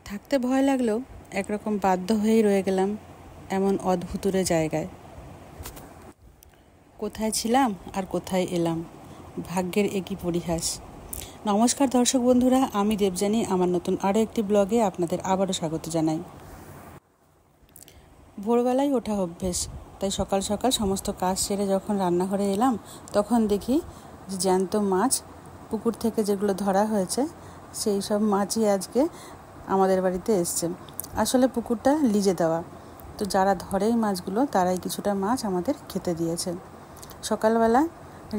থাকতে ভয় লাগলেও একরকম বাধ্য হয়েই রয়ে গেলাম এমন অদ্ভুতুরে জায়গায়। কোথায় ছিলাম আর কোথায় এলাম, ভাগ্যের একই পরিহাস। নমস্কার দর্শক বন্ধুরা, আমি দেবযানী আমার নতুন আরও একটি ব্লগে আপনাদের আবারও স্বাগত জানাই। ভোরবেলায় ওঠা অভ্যেস, তাই সকাল সকাল সমস্ত কাজ সেরে যখন রান্নাঘরে এলাম তখন দেখি যে জ্যান্ত মাছ পুকুর থেকে যেগুলো ধরা হয়েছে সেই সব মাছই আজকে আমাদের বাড়িতে এসছে। আসলে পুকুরটা লিজে দেওয়া, তো যারা ধরে এই মাছগুলো তারাই কিছুটা মাছ আমাদের খেতে দিয়েছে। সকালবেলা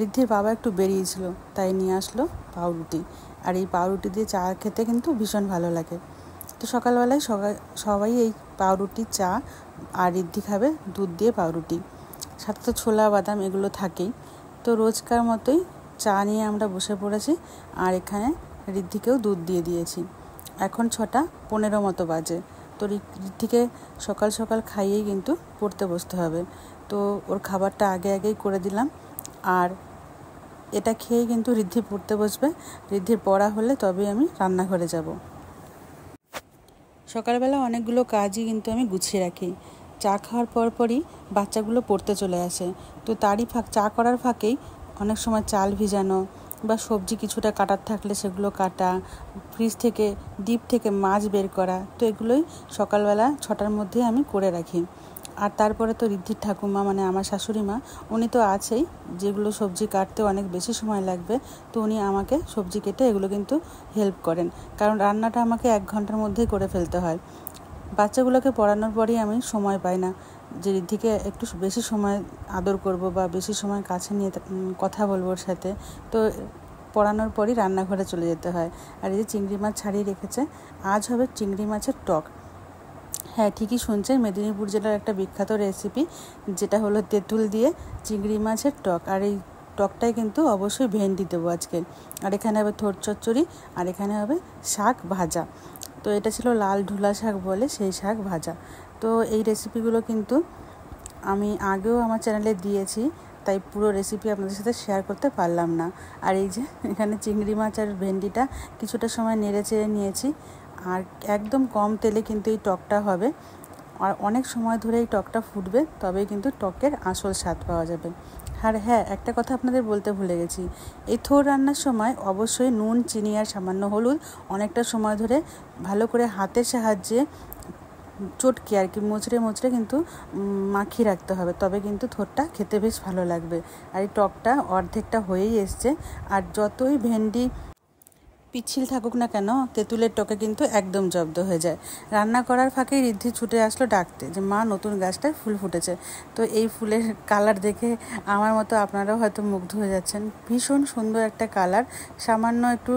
ঋদ্ধির বাবা একটু বেরিয়েছিল, তাই নিয়ে আসলো পাউরুটি, আর এই পাউরুটি দিয়ে চা খেতে কিন্তু ভীষণ ভালো লাগে। তো সকালবেলায় সবাই এই পাউরুটি, চা, আর ঋদ্ধি খাবে দুধ দিয়ে পাউরুটি, সাথে তো ছোলা বাদাম এগুলো থাকেই। তো রোজকার মতোই চা নিয়ে আমরা বসে পড়েছি, আর এখানে ঋদ্ধিকেও দুধ দিয়ে দিয়েছি। এখন 6:15 মতো বাজে। তো ঋদ্ধিকে সকাল সকাল খাইয়েই কিন্তু পড়তে বসতে হবে, তো ওর খাবারটা আগেই করে দিলাম। আর এটা খেয়েই কিন্তু ঋদ্ধি পড়তে বসবে। ঋদ্ধির পড়া হলে তবে আমি রান্নাঘরে যাব। সকালবেলা অনেকগুলো কাজই কিন্তু আমি গুছিয়ে রাখি। চা খাওয়ার পরপরই বাচ্চাগুলো পড়তে চলে আসে, তো তারই চা করার ফাঁকেই অনেক সময় চাল ভিজানো বা সবজি কিছুটা কাটার থাকলে সেগুলো কাটা, ফ্রিজ থেকে ডিপ থেকে মাছ বের করা, তো এগুলোই সকালবেলা 6টার মধ্যেই আমি করে রাখি। আর তারপরে তো ঋদ্ধির ঠাকুমা মানে আমার শাশুড়ি মা, উনি তো আছেই। যেগুলো সবজি কাটতে অনেক বেশি সময় লাগবে, তো উনি আমাকে সবজি কেটে এগুলো কিন্তু হেল্প করেন, কারণ রান্নাটা আমাকে 1 ঘন্টার মধ্যেই করে ফেলতে হয়। বাচ্চাগুলোকে পড়ানোর পরেই আমি সময় পাই না যে ঋদ্ধিকে একটু বেশি সময় আদর করব বা বেশি সময় কাছে নিয়ে কথা বলবো ওর সাথে। তো পড়ানোর পরই রান্নাঘরে চলে যেতে হয়। আর এই যে চিংড়ি মাছ ছাড়িয়ে রেখেছে, আজ হবে চিংড়ি মাছের টক। হ্যাঁ, ঠিকই শুনছেন, মেদিনীপুর জেলার একটা বিখ্যাত রেসিপি, যেটা হলো তেঁতুল দিয়ে চিংড়ি মাছের টক। আর এই টকটাই কিন্তু অবশ্যই ভেন্ডি দেবো আজকে। আর এখানে হবে থোড় চচ্চড়ি, আর এখানে হবে শাক ভাজা। তো এটা ছিল লাল ঢোলা শাক বলে, সেই শাক ভাজা। তো এই রেসিপিগুলো কিন্তু আমি আগেও আমার চ্যানেলে দিয়েছি, তাই পুরো রেসিপি আপনাদের সাথে শেয়ার করতে পারলাম না। আর এই যে এখানে চিংড়ি মাছ আর ভেন্ডিটা কিছুটা সময় নেড়ে চেড়ে নিয়েছি, আর একদম কম তেলে কিন্তু এই টকটা হবে। আর অনেক সময় ধরে এই টকটা ফুটবে, তবেই কিন্তু টকের আসল স্বাদ পাওয়া যাবে। আর হ্যাঁ, একটা কথা আপনাদের বলতে ভুলে গেছি, এই থোড় রান্নার সময় অবশ্যই নুন, চিনি আর সামান্য হলুদ অনেকটা সময় ধরে ভালো করে হাতের সাহায্যে চটকে আর কি মোচড়ে কিন্তু মাখিয়ে রাখতে হবে, তবে কিন্তু থোড়টা খেতে বেশ ভালো লাগবে। আর এই টকটা অর্ধেকটা হয়েই এসছে। আর যতই ভেন্ডি পিচ্ছিল থাকুক না কেন, তেঁতুলের টকে কিন্তু একদম জব্দ হয়ে যায়। রান্না করার ফাঁকে ঋদ্ধি ছুটে আসলো ডাকতে যে মা, নতুন গাছটায় ফুল ফুটেছে। তো এই ফুলের কালার দেখে আমার মতো আপনারাও হয়তো মুগ্ধ হয়ে যাচ্ছেন। ভীষণ সুন্দর একটা কালার, সামান্য একটু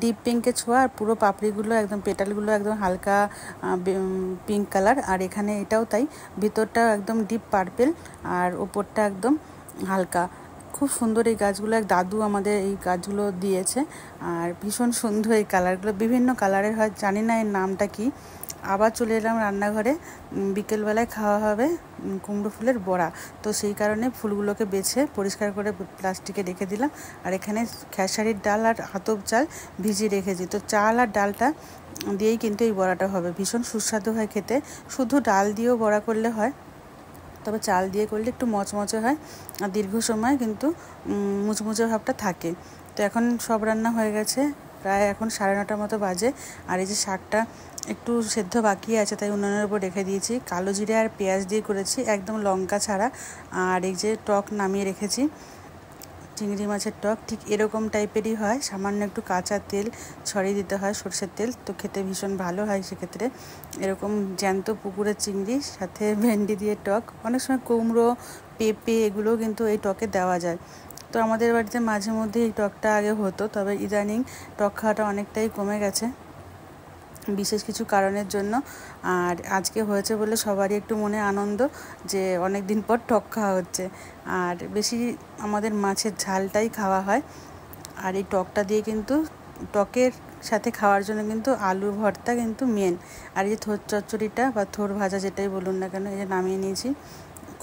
ডিপ পিঙ্কের ছোঁয়া, আর পুরো পাপড়িগুলো একদম, পেটালগুলো একদম হালকা পিঙ্ক কালার। আর এখানে এটাও তাই, ভিতরটাও একদম ডিপ পার্পেল আর ওপরটা একদম হালকা। খুব সুন্দর এই গাছগুলো, এক দাদু আমাদের এই গাছগুলো দিয়েছে। আর ভীষণ সুন্দর এই কালারগুলো, বিভিন্ন কালারের হয়, জানি না এর নামটা কি। আবার চলে এলাম রান্নাঘরে। বিকেলবেলায় খাওয়া হবে কুমড়ো ফুলের বড়া, তো সেই কারণে ফুলগুলোকে বেছে পরিষ্কার করে প্লাস্টিকে রেখে দিলাম। আর এখানে খেসারির ডাল আর আতপ চাল ভিজিয়ে রেখেছি। তো চাল আর ডালটা দিয়েই কিন্তু এই বড়াটা হবে, ভীষণ সুস্বাদু হয় খেতে। শুধু ডাল দিয়েও বড়া করলে হয়, তবে চাল দিয়ে করলে একটু মচমচে হয়, আর দীর্ঘ সময় কিন্তু মুচমুচে ভাবটা থাকে। তো এখন সব রান্না হয়ে গেছে, প্রায় এখন 9:30 মতো বাজে। আর এই যে শাকটা একটু সেদ্ধ বাকি আছে, তাই উনুনের উপর রেখে দিয়েছি। কালো জিরে আর পেঁয়াজ দিয়ে করেছি, একদম লঙ্কা ছাড়া। আর এই যে টক নামিয়ে রেখেছি, চিংড়ি মাছের টক ঠিক এরকম টাইপেরই হয়, সামান্য একটু কাঁচা তেল ছড়িয়ে দিতে হয়, সরষের তেল, তো খেতে ভীষণ ভালো হয় সেক্ষেত্রে। এরকম জ্যান্ত পুকুরের চিংড়ি সাথে ভেন্ডি দিয়ে টক, অনেক সময় কুমড়ো, পেঁপে এগুলোও কিন্তু এই টকে দেওয়া যায়। তো আমাদের বাড়িতে মাঝে মধ্যে এই টকটা আগে হতো, তবে ইদানিং টক খাওয়াটা অনেকটাই কমে গেছে বিশেষ কিছু কারণের জন্য। আর আজকে হয়েছে বলে সবারই একটু মনে আনন্দ যে অনেক দিন পর টক খাওয়া হচ্ছে। আর বেশি আমাদের মাছের ঝালটাই খাওয়া হয়। আর এই টকটা দিয়ে কিন্তু টকের সাথে খাওয়ার জন্য কিন্তু আলু ভর্তা কিন্তু মেন। আর এই যে থোড় চচ্চড়িটা বা থোড় ভাজা যেটাই বলুন না কেন, এই যে নামিয়ে নিয়েছি,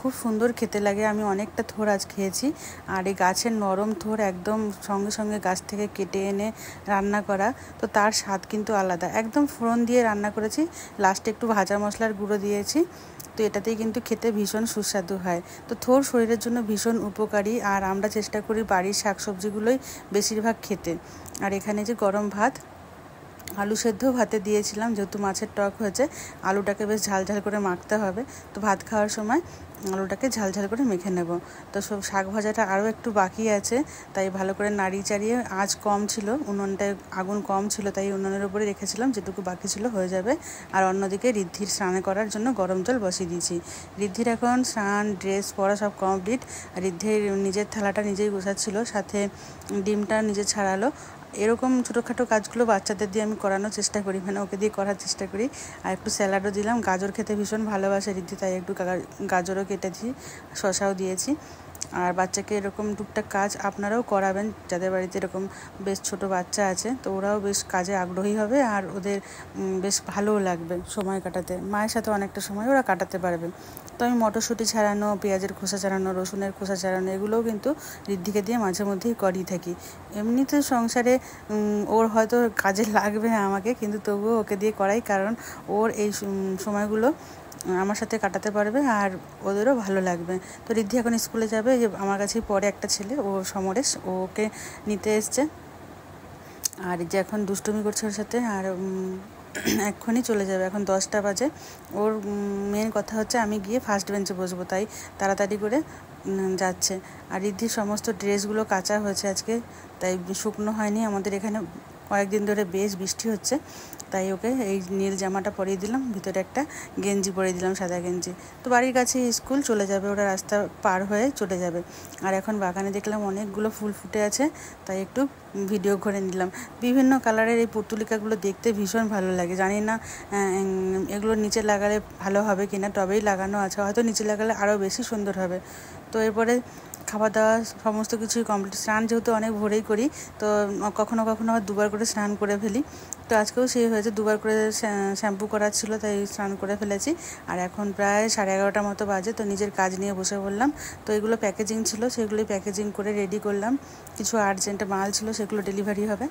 খুব সুন্দর খেতে লাগে। আমি অনেকটা থোড় আজ খেয়েছি। আর এই গাছের নরম থোড় একদম সঙ্গে সঙ্গে গাছ থেকে কেটে এনে রান্না করা, তো তার স্বাদ কিন্তু আলাদা। একদম ফোড়ন দিয়ে রান্না করেছি, লাস্টে একটু ভাজা মশলার গুঁড়ো দিয়েছি, তো এটাতেই কিন্তু খেতে ভীষণ সুস্বাদু হয়। তো থোড় শরীরের জন্য ভীষণ উপকারী, আর আমরা চেষ্টা করি বাড়ির শাকসবজিগুলোই বেশিরভাগ খেতে। আর এখানে যে গরম ভাত, আলু সেদ্ধ ভাতে দিয়েছিলাম, যেহেতু মাছের টক হয়েছে আলুটাকে বেশ ঝাল ঝাল করে মাখতে হবে, তো ভাত খাওয়ার সময় আলুটাকে ঝাল ঝাল করে মেখে নেব। তো সব শাক ভাজাটা আরও একটু বাকি আছে, তাই ভালো করে নাড়িয়ে চাড়িয়ে, আঁচ কম ছিল, উনুনটায় আগুন কম ছিল, তাই উনুনের উপরে রেখেছিলাম, যেটুকু বাকি ছিল হয়ে যাবে। আর অন্যদিকে ঋদ্ধির স্নান করার জন্য গরম জল বসিয়ে দিয়েছি। ঋদ্ধির এখন স্নান, ড্রেস পরা সব কমপ্লিট। আর ঋদ্ধির নিজের থালাটা নিজেই গোছাচ্ছিল, সাথে ডিমটা নিজে ছাড়ালো। এরকম ছোটোখাটো কাজগুলো বাচ্চাদের দিয়ে আমি করানোর চেষ্টা করি, মানে ওকে দিয়ে করার চেষ্টা করি। আর একটু স্যালাডও দিলাম, গাজর খেতে ভীষণ ভালোবাসে ঋদ্ধি, তাই একটু গাজরও কেটেছি, শসাও দিয়েছি। আর বাচ্চাকে এরকম টুকটাক কাজ আপনারাও করাবেন, যাদের বাড়িতে এরকম বেশ ছোট বাচ্চা আছে, তো ওরাও বেশ কাজে আগ্রহী হবে, আর ওদের বেশ ভালোও লাগবে সময় কাটাতে। মায়ের সাথে অনেকটা সময় ওরা কাটাতে পারবে। তো আমি মটরশুঁটি ছাড়ানো, পেঁয়াজের খোসা ছাড়ানো, রসুনের খোসা ছাড়ানো, এগুলোও কিন্তু ঋদ্ধিকে দিয়ে মাঝে মধ্যেই করিয়ে থাকি। এমনিতে সংসারে ওর হয়তো কাজে লাগবে আমাকে, কিন্তু তবুও ওকে দিয়ে করাই, কারণ ওর এই সময়গুলো আমার সাথে কাটাতে পারবে আর ওদেরও ভালো লাগবে। তো ঋদ্ধি এখন স্কুলে যাবে, যে আমার কাছেই পড়ে একটা ছেলে, ও সমরেশ, ওকে নিতে এসছে। আর যে এখন দুষ্টুমি করছে ওর সাথে, আর এক্ষুনি চলে যাবে, এখন 10টা বাজে। ওর মেন কথা হচ্ছে আমি গিয়ে ফার্স্ট বেঞ্চে বসবো, তাই তাড়াতাড়ি করে যাচ্ছে। আর ঋদ্ধির সমস্ত ড্রেসগুলো কাঁচা হয়েছে আজকে, তাই শুকনো হয়নি। আমাদের এখানে কয়েকদিন ধরে বেশ বৃষ্টি হচ্ছে, তাই ওকে এই নীল জামাটা পরিয়ে দিলাম, ভিতরে একটা গেঞ্জি পরিয়ে দিলাম, সাদা গেঞ্জি। তো বাড়ির কাছে স্কুল, চলে যাবে ওরা, রাস্তা পার হয়ে চলে যাবে। আর এখন বাগানে দেখলাম অনেকগুলো ফুল ফুটে আছে, তাই একটু ভিডিও করে নিলাম। বিভিন্ন কালারের এই পুতুলিকাগুলো দেখতে ভীষণ ভালো লাগে। জানি না এগুলো নিচে লাগালে ভালো হবে কিনা, টবেই লাগানো আছে, হয়তো নিচে লাগালে আরও বেশি সুন্দর হবে। তো এরপরে খাওয়া দাওয়া সমস্ত কিছুই কমপ্লিট। স্নান যেহেতু অনেক ভোরেই করি, তো কখনো কখনো আবার দুবার করে স্নান করে ফেলি। তো আজকেও সেই হয়েছে, দুবার করে শ্যাম্পু করার ছিল, তাই স্নান করে ফেলেছি। আর এখন প্রায় 11:30 মতো বাজে, তো নিজের কাজ নিয়ে বসে পড়লাম। তো এগুলো প্যাকেজিং ছিল, সেগুলোই প্যাকেজিং করে রেডি করলাম। কিছু আর্জেন্ট মাল ছিল, সেগুলো ডেলিভারি হবে।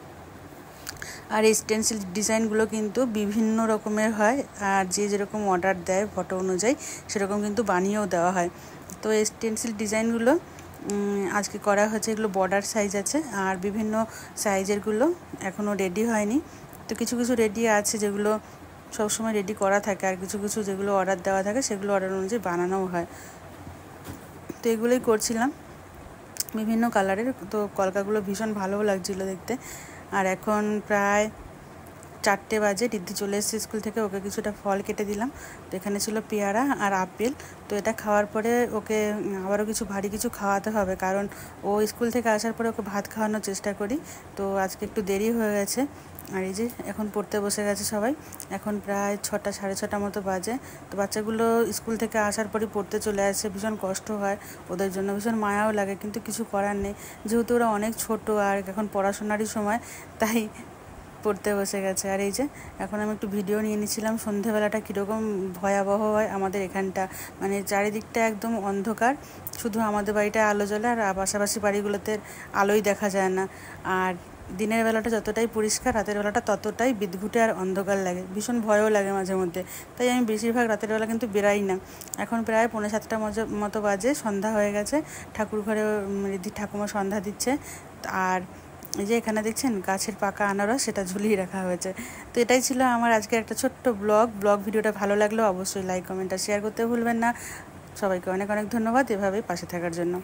আর এই স্টেনসিল ডিজাইনগুলো কিন্তু বিভিন্ন রকমের হয়, আর যে যেরকম অর্ডার দেয় ফটো অনুযায়ী সেরকম কিন্তু বানিয়েও দেওয়া হয়। তো এই স্টেনসিল ডিজাইনগুলো আজকে করা হয়েছে। এগুলো বর্ডার সাইজ আছে, আর বিভিন্ন সাইজেরগুলো এখনও রেডি হয়নি। তো কিছু কিছু রেডি আছে, যেগুলো সবসময় রেডি করা থাকে, আর কিছু কিছু যেগুলো অর্ডার দেওয়া থাকে সেগুলো অর্ডার অনুযায়ী বানানোও হয়। তো এগুলোই করছিলাম বিভিন্ন কালারের। তো কলকাগুলো ভীষণ ভালোও লাগছিলো দেখতে। আর এখন প্রায় 4টে বাজে, ঋদ্ধি চলে এসেছে স্কুল থেকে, ওকে কিছুটা ফল কেটে দিলাম। তো এখানে ছিল পেয়ারা আর আপেল। তো এটা খাওয়ার পরে ওকে আবারও কিছু ভারী কিছু খাওয়াতে হবে, কারণ ও স্কুল থেকে আসার পরে ওকে ভাত খাওয়ানোর চেষ্টা করি। তো আজকে একটু দেরি হয়ে গেছে। আর এই যে এখন পড়তে বসে গেছে সবাই, এখন প্রায় 6টা, 6:30 মতো বাজে। তো বাচ্চাগুলো স্কুল থেকে আসার পরই পড়তে চলে আসে, ভীষণ কষ্ট হয় ওদের জন্য, ভীষণ মায়াও লাগে, কিন্তু কিছু করার নেই, যেহেতু ওরা অনেক ছোট আর এখন পড়াশোনারই সময়, তাই পড়তে বসে গেছে। আর এই যে এখন আমি একটু ভিডিও নিয়ে নিচ্ছিলাম, সন্ধেবেলাটা কীরকম ভয়াবহ হয় আমাদের এখানটা, মানে চারিদিকটা একদম অন্ধকার, শুধু আমাদের বাড়িটা আলো জ্বলে, আর পাশাপাশি বাড়িগুলোতে আলোই দেখা যায় না। আর দিনের বেলাটা যতটাই পরিষ্কার, রাতের বেলাটা ততটাই বিদঘুটে আর অন্ধকার লাগে, ভীষণ ভয়ও লাগে মাঝে মধ্যে। তাই আমি বেশিরভাগ রাতের বেলা কিন্তু বেরাই না। এখন প্রায় 6:45 মতো বাজে, সন্ধ্যা হয়ে গেছে। ঠাকুর ঘরে ঋদ্ধি ঠাকুমা সন্ধ্যা দিচ্ছে। আর এই যে এখানে দেখছেন গাছের পাকা আনারস, সেটা ঝুলিয়ে রাখা হয়েছে। তো এটাই ছিল আমার আজকে একটা ছোট্ট ব্লগ ভিডিওটা ভালো লাগলেও অবশ্যই লাইক, কমেন্ট আর শেয়ার করতে ভুলবেন না। সবাইকে অনেক অনেক ধন্যবাদ এভাবেই পাশে থাকার জন্য।